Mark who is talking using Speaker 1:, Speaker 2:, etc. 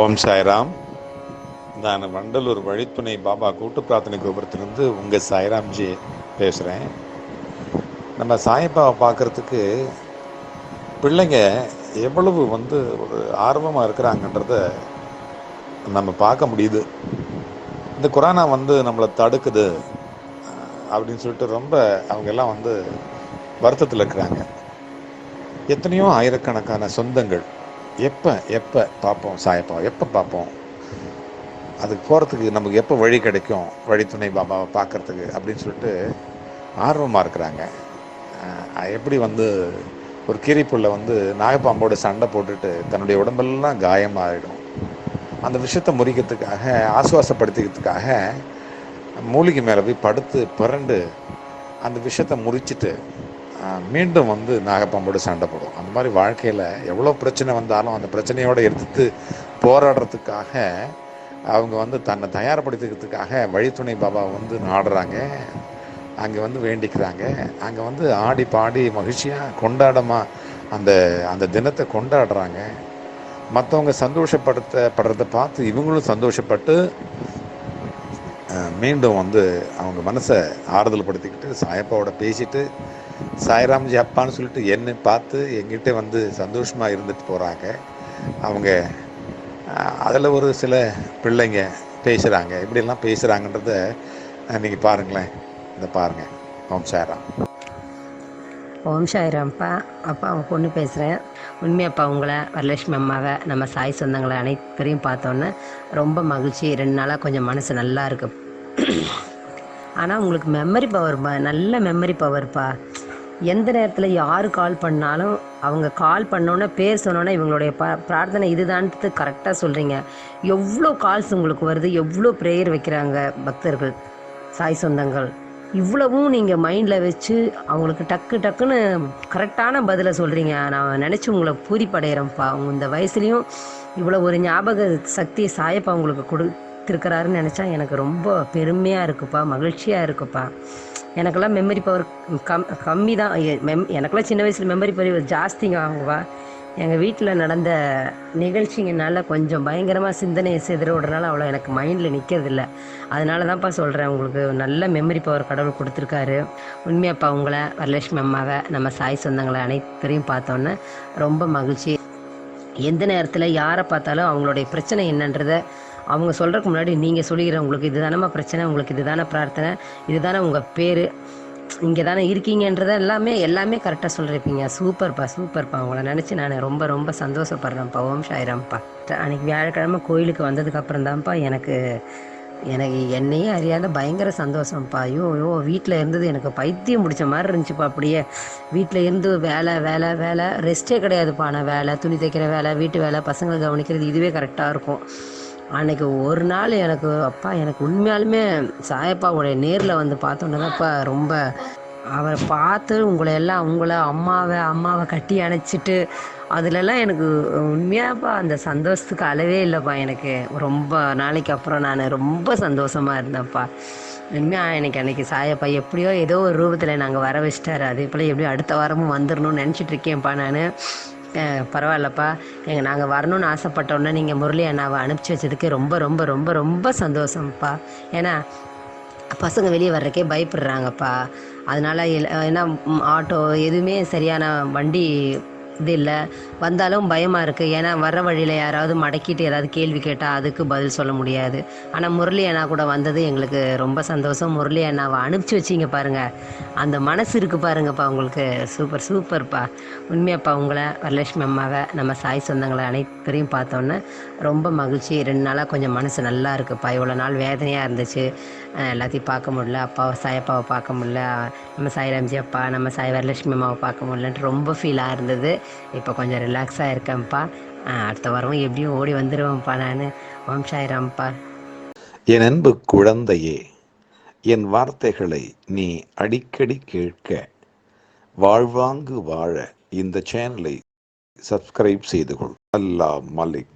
Speaker 1: ஓம் சாய்ராம். நான் வண்டலூர் வழித்துணை பாபா கூட்டு பிரார்த்தனை கோபுரத்திலிருந்து உங்கள் சாய்ராம்ஜி பேசுகிறேன். நம்ம சாய்பாபா பார்க்குறதுக்கு பிள்ளைங்க எவ்வளவு ஒரு ஆர்வமாக இருக்கிறாங்கன்றத நம்ம பார்க்க முடியுது. இந்த கொரோனா நம்மளை தடுக்குது அப்படின்னு சொல்லிட்டு ரொம்ப அவங்க எல்லாம் வருத்தத்தில் இருக்கிறாங்க. எத்தனையோ ஆயிரக்கணக்கான சொந்தங்கள் எப்போ பார்ப்போம் சாயப்பா, எப்போ பார்ப்போம், அதுக்கு போகிறதுக்கு நமக்கு எப்போ வழி கிடைக்கும் வழித்துணை பாபாவை பார்க்குறதுக்கு அப்படின்னு சொல்லிட்டு ஆர்வமாக இருக்கிறாங்க. எப்படி ஒரு கீரிப்புள்ள நாகப்பாம்போட சண்டை போட்டுட்டு தன்னுடைய உடம்பெல்லாம் காயமாகிடும். அந்த விஷயத்தை முறிக்கிறதுக்காக, ஆசுவாசப்படுத்திக்கிறதுக்காக மூலிகை மேலே போய் படுத்து பிறண்டு அந்த விஷயத்தை முறிச்சிட்டு மீண்டும் நாகப்பாம்போடு சண்டை போடும். அந்த மாதிரி வாழ்க்கையில் எவ்வளோ பிரச்சனை வந்தாலும் அந்த பிரச்சனையோடு எடுத்து போராடுறதுக்காக அவங்க தன்னை தயார்படுத்திக்கிறதுக்காக வழித்துணை பாபா நாடுறாங்க. அங்கே வேண்டிக்கிறாங்க. அங்கே ஆடி பாடி மகிழ்ச்சியாக கொண்டாடமாக அந்த தினத்தை கொண்டாடுறாங்க. மற்றவங்க சந்தோஷப்படுறதை பார்த்து இவங்களும் சந்தோஷப்பட்டு மீண்டும் அவங்க மனசை ஆறுதல் படுத்திக்கிட்டு சாயப்பாவோட பேசிட்டு சாய்ராம்ஜி அப்பான்னு சொல்லிட்டு என்னை பார்த்து எங்கிட்ட சந்தோஷமாக இருந்துட்டு போகிறாங்க. அவங்க அதில் ஒரு சில பிள்ளைங்க பேசுகிறாங்க. எப்படியெல்லாம் பேசுகிறாங்கன்றத நீங்கள் பாருங்களேன். பாருங்கள். ஓம் சாய்ராம்.
Speaker 2: ஓம் சாய்ராம்ப்பா. அப்பா அவன் பொண்ணு பேசுகிறேன். உண்மையாப்பா உங்களை வரலட்சுமி அம்மாவை நம்ம சாய் சொந்தங்களை அனைத்தையும் பார்த்தோன்னே ரொம்ப மகிழ்ச்சி. 2 நாளாக கொஞ்சம் மனசு நல்லா இருக்கு. ஆனால் உங்களுக்கு மெமரி பவர்ப்பா, நல்ல மெமரி பவர்ப்பா. எந்த நேரத்தில் யார் கால் பண்ணாலும் அவங்க கால் பண்ணோன்னே பேர் சொன்னோன்னே இவங்களுடைய பிரார்த்தனை இதுதான்ட்டு கரெக்டாக சொல்கிறீங்க. எவ்வளோ கால்ஸ் உங்களுக்கு வருது, எவ்வளோ ப்ரேயர் வைக்கிறாங்க பக்தர்கள், சாய் சொந்தங்கள். இவ்வளவும் நீங்கள் மைண்டில் வச்சு அவங்களுக்கு டக்குன்னு கரெக்டான பதிலை சொல்கிறீங்க. நான் நினச்சி உங்களை பூரிப்படைகிறேன்ப்பா. அவங்க இந்த வயசுலேயும் இவ்வளோ ஒரு ஞாபக சக்தியை சாயப்பா உங்களுக்கு கொடுத்துருக்கிறாருன்னு நினச்சா எனக்கு ரொம்ப பெருமையாக இருக்குப்பா, மகிழ்ச்சியாக இருக்குப்பா. எனக்கெல்லாம் மெமரி பவர் கம்மி தான். எனக்கெல்லாம் சின்ன வயசில் மெமரி பவர் ஜாஸ்திங்க ஆகுவா. எங்கள் வீட்டில் நடந்த நிகழ்ச்சிங்கனால கொஞ்சம் பயங்கரமாக சிந்தனையை விடுறதுனால அவ்வளோ எனக்கு மைண்டில் நிற்கிறதில்ல. அதனால தான்ப்பா சொல்கிறேன், உங்களுக்கு நல்ல மெமரி பவர் கடவுள் கொடுத்துருக்காரு. உண்மையாப்பா உங்களை வரலட்சுமி அம்மாவை நம்ம சாய் சொந்தங்களை அனைத்தையும் பார்த்தோன்னே ரொம்ப மகிழ்ச்சி. எந்த நேரத்தில் யாரை பார்த்தாலும் அவங்களுடைய பிரச்சனை என்னன்றதை அவங்க சொல்கிறதுக்கு முன்னாடி நீங்கள் சொல்லிக்கிற, உங்களுக்கு இதுதானம்மா பிரச்சனை, உங்களுக்கு இதுதானே பிரார்த்தனை, இதுதானே உங்கள் பேர், இங்கே தானே இருக்கீங்கன்றதை எல்லாமே கரெக்டாக சொல்லியிருப்பீங்க. சூப்பர்ப்பா. உங்களை நினச்சி நான் ரொம்ப ரொம்ப சந்தோஷப்படுறேன்ப்பா. ஓம் சாய்ராம்ப்பா. அன்றைக்கி வியாழக்கிழமை கோயிலுக்கு வந்ததுக்கப்புறம் தான்ப்பா எனக்கு என்னையே அறியாத பயங்கர சந்தோஷம்ப்பா. ஐயோ வீட்டில் இருந்தது எனக்கு பைத்தியம் முடிச்ச மாதிரி இருந்துச்சுப்பா. அப்படியே வீட்டில் இருந்து வேலை ரெஸ்ட்டே கிடையாதுப்பா. ஆனால் வேலை, துணி தைக்கிற வேலை, வீட்டு வேலை, பசங்களை கவனிக்கிறது, இதுவே கரெக்டாக இருக்கும். அன்றைக்கி ஒரு நாள் எனக்கு உண்மையாலுமே சாயப்பாவுடைய நேரில் பார்த்தோன்னே தான்ப்பா ரொம்ப அவரை பார்த்து உங்களை அம்மாவை கட்டி அணைச்சிட்டு அதிலெல்லாம் எனக்கு உண்மையாப்பா அந்த சந்தோஷத்துக்கு அளவே இல்லைப்பா. எனக்கு ரொம்ப நாளைக்கு அப்புறம் நான் ரொம்ப சந்தோஷமாக இருந்தேன்ப்பா. உண்மையாக எனக்கு அன்றைக்கி சாயப்பா எப்படியோ ஏதோ ஒரு ரூபத்தில் நாங்கள் வர வச்சிட்டாரு. அதே போல் எப்படியோ அடுத்த வாரமும் வந்துடணும்னு நினச்சிட்டு இருக்கேன்ப்பா. நான் பரவாயில்லப்பா, நாங்கள் வரணும்னு ஆசைப்பட்டோன்னே நீங்கள் முரளி அண்ணாவை அனுப்பிச்சி வச்சதுக்கு ரொம்ப ரொம்ப ரொம்ப ரொம்ப சந்தோஷம்ப்பா. ஏன்னா பசங்க வெளியே வர்றதுக்கே பயப்படுறாங்கப்பா. அதனால் ஏன்னா ஆட்டோ எதுவுமே சரியான வண்டி இது இல்லை, வந்தாலும் பயமாக இருக்குது. ஏன்னா வர்ற வழியில் யாராவது மடக்கிட்டு ஏதாவது கேள்வி கேட்டால் அதுக்கு பதில் சொல்ல முடியாது. ஆனால் முரளி அண்ணா கூட வந்தது எங்களுக்கு ரொம்ப சந்தோஷம். முரளி அண்ணாவை அனுப்பிச்சி வச்சிங்க பாருங்கள், அந்த மனசு இருக்குது பாருங்கப்பா உங்களுக்கு. சூப்பர்ப்பா. உண்மையாப்பா உங்களை வரலட்சுமி அம்மாவை நம்ம சாய் சொந்தங்களை அனைத்தையும் பார்த்தோன்னே ரொம்ப மகிழ்ச்சி. 2 நாளாக கொஞ்சம் மனசு நல்லா இருக்குப்பா. இவ்வளோ நாள் வேதனையாக இருந்துச்சு, எல்லாத்தையும் பார்க்க முடியல. சாயப்பாவை பார்க்க முடியல, நம்ம சாய்ராம்ஜி அப்பா, நம்ம சாய் வரலட்சுமி அம்மாவை பார்க்க முடியலன்ட்டு ரொம்ப ஃபீலாக இருந்தது. இப்போ கொஞ்சம் ரிலாக்ஸாக இருக்கேன்ப்பா. அடுத்த வாரம் எப்படியும் ஓடி வந்துடுவேன்ப்பா நான். ஓம் சாய்ராம்ப்பா.
Speaker 1: என் அன்பு குழந்தையே, என் வார்த்தைகளை நீ அடிக்கடி கேட்க, வாழ்வாங்கு வாழ இந்த சேனலை சப்ஸ்கிரைப் செய்து கொள். அல்லாஹ் மலிக்.